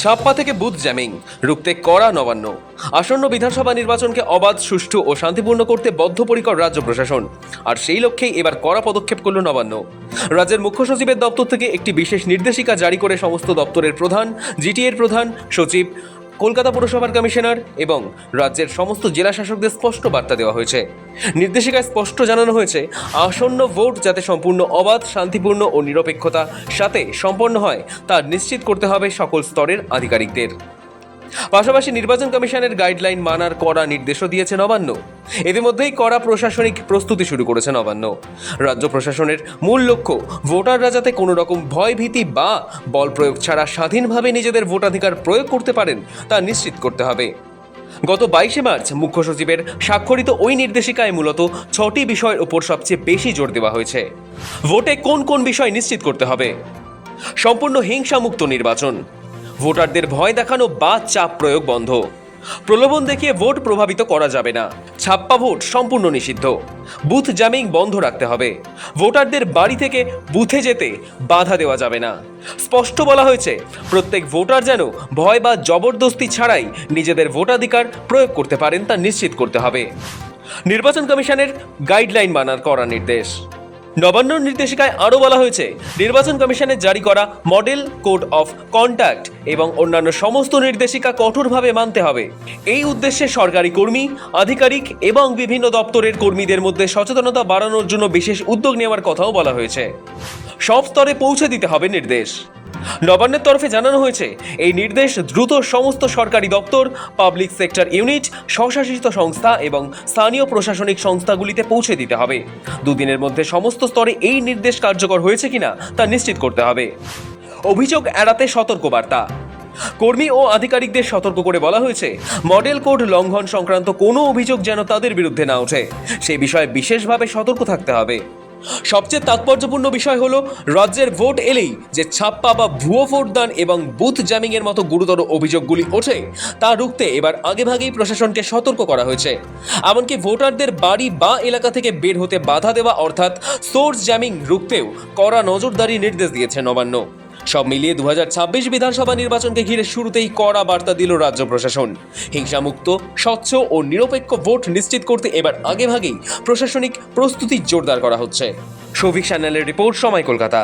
ছাপ্পা থেকে booth jamming রুখতে কড়া নবান্ন। আসন্ন বিধানসভা নির্বাচনকে অবাধ, সুষ্ঠু ও শান্তিপূর্ণ করতে বদ্ধপরিকর রাজ্য প্রশাসন। আর সেই লক্ষ্যেই এবার কড়া পদক্ষেপ করল নবান্ন। রাজ্যের মুখ্য সচিবের দপ্তর থেকে একটি বিশেষ নির্দেশিকা জারি করে সমস্ত দপ্তরের প্রধান, জিটিএর প্রধান, সচিব, কলকাতা পুরসভার কমিশনার এবং রাজ্যের সমস্ত জেলা শাসকদের স্পষ্ট বার্তা দেওয়া হয়েছে। নির্দেশিকায় স্পষ্ট জানানো হয়েছে, আসন্ন ভোট যাতে সম্পূর্ণ অবাধ, শান্তিপূর্ণ ও নিরপেক্ষতার সাথে সম্পন্ন হয় তা নিশ্চিত করতে হবে সকল স্তরের আধিকারিকদের। পাশাপাশি নির্বাচন কমিশনের গাইডলাইন মানার কড়া নির্দেশও দিয়েছে নবান্ন। ইতিমধ্যেই কড়া প্রশাসনিক প্রস্তুতি শুরু করেছে নবান্ন। রাজ্য প্রশাসনের মূল লক্ষ্য, ভোটাররা যাতে কোনো রকম ভয়ভীতি বা বল প্রয়োগ ছাড়া স্বাধীনভাবে নিজেদের ভোটাধিকার প্রয়োগ করতে পারেন তা নিশ্চিত করতে হবে। গত 22শে মার্চ মুখ্য সচিবের স্বাক্ষরিত ওই নির্দেশিকায় মূলত 6টি বিষয়ের উপর সবচেয়ে বেশি জোর দেওয়া হয়েছে। ভোটে কোন কোন বিষয় নিশ্চিত করতে হবে? সম্পূর্ণ হিংসামুক্ত নির্বাচন, ভোটারদের ভয় দেখানো বা চাপ প্রয়োগ বন্ধ, প্রলোভন দেখিয়ে ভোট প্রভাবিত করা যাবে না, ছাপ্পা ভোট সম্পূর্ণ নিষিদ্ধ, বুথ জ্যামিং বন্ধ রাখতে হবে, ভোটারদের বাড়ি থেকে বুথে যেতে বাধা দেওয়া যাবে না। স্পষ্ট বলা হয়েছে, প্রত্যেক ভোটার যেন ভয় বা জবরদস্তি ছাড়াই নিজেদের ভোটাধিকার প্রয়োগ করতে পারেন তা নিশ্চিত করতে হবে। নির্বাচন কমিশনের গাইডলাইন মানার করা নির্দেশ। নবান্ন নির্দেশিকায় আরও বলা হয়েছে, নির্বাচন কমিশনের জারি করা মডেল কোড অফ কন্ডাক্ট এবং অন্যান্য সমস্ত নির্দেশিকা কঠোরভাবে মানতে হবে। এই উদ্দেশ্যে সরকারি কর্মী, আধিকারিক এবং বিভিন্ন দপ্তরের কর্মীদের মধ্যে সচেতনতা বাড়ানোর জন্য বিশেষ উদ্যোগ নেওয়ার কথাও বলা হয়েছে। সব স্তরে পৌঁছে দিতে হবে নির্দেশ। নবান্নের তরফে জানানো হয়েছে, এই নির্দেশ দ্রুত সমস্ত সরকারি দপ্তর, পাবলিক সেক্টর ইউনিট, স্বশাসিত সংস্থা এবং স্থানীয় প্রশাসনিক সংস্থাগুলিতে পৌঁছে দিতে হবে। দুদিনের মধ্যে সমস্ত স্তরে এই নির্দেশ কার্যকর হয়েছে কিনা তা নিশ্চিত করতে হবে। অভিযোগ এড়াতে সতর্কবার্তা। কর্মী ও আধিকারিকদের সতর্ক করে বলা হয়েছে, মডেল কোড লঙ্ঘন সংক্রান্ত কোনো অভিযোগ যেন তাদের বিরুদ্ধে না ওঠে, সে বিষয়ে বিশেষভাবে সতর্ক থাকতে হবে। সবচেয়ে তাৎপর্যপূর্ণ বিষয় হলো, রাজ্যের ভোট এলেই যে ছাপ্পা বা ভুয়ো ভোটদান এবং বুথ জ্যামিং এর মতো গুরুতর অভিযোগগুলি ওঠে তা রুখতে এবার আগেভাগেই প্রশাসনকে সতর্ক করা হয়েছে। এমনকি ভোটারদের বাড়ি বা এলাকা থেকে বের হতে বাধা দেওয়া অর্থাৎ সোর্স জ্যামিং রুখতেও কড়া নজরদারি নির্দেশ দিয়েছে নবান্ন। সব মিলিয়ে 2026 বিধানসভা নির্বাচনকে ঘিরে শুরুতেই কড়া বার্তা দিল রাজ্য প্রশাসন। হিংসামুক্ত, স্বচ্ছ ও নিরপেক্ষ ভোট নিশ্চিত করতে এবার আগেভাগেই প্রশাসনিক প্রস্তুতি জোরদার করা হচ্ছে। সৌভিক চ্যানেলের রিপোর্ট, সময় কলকাতা।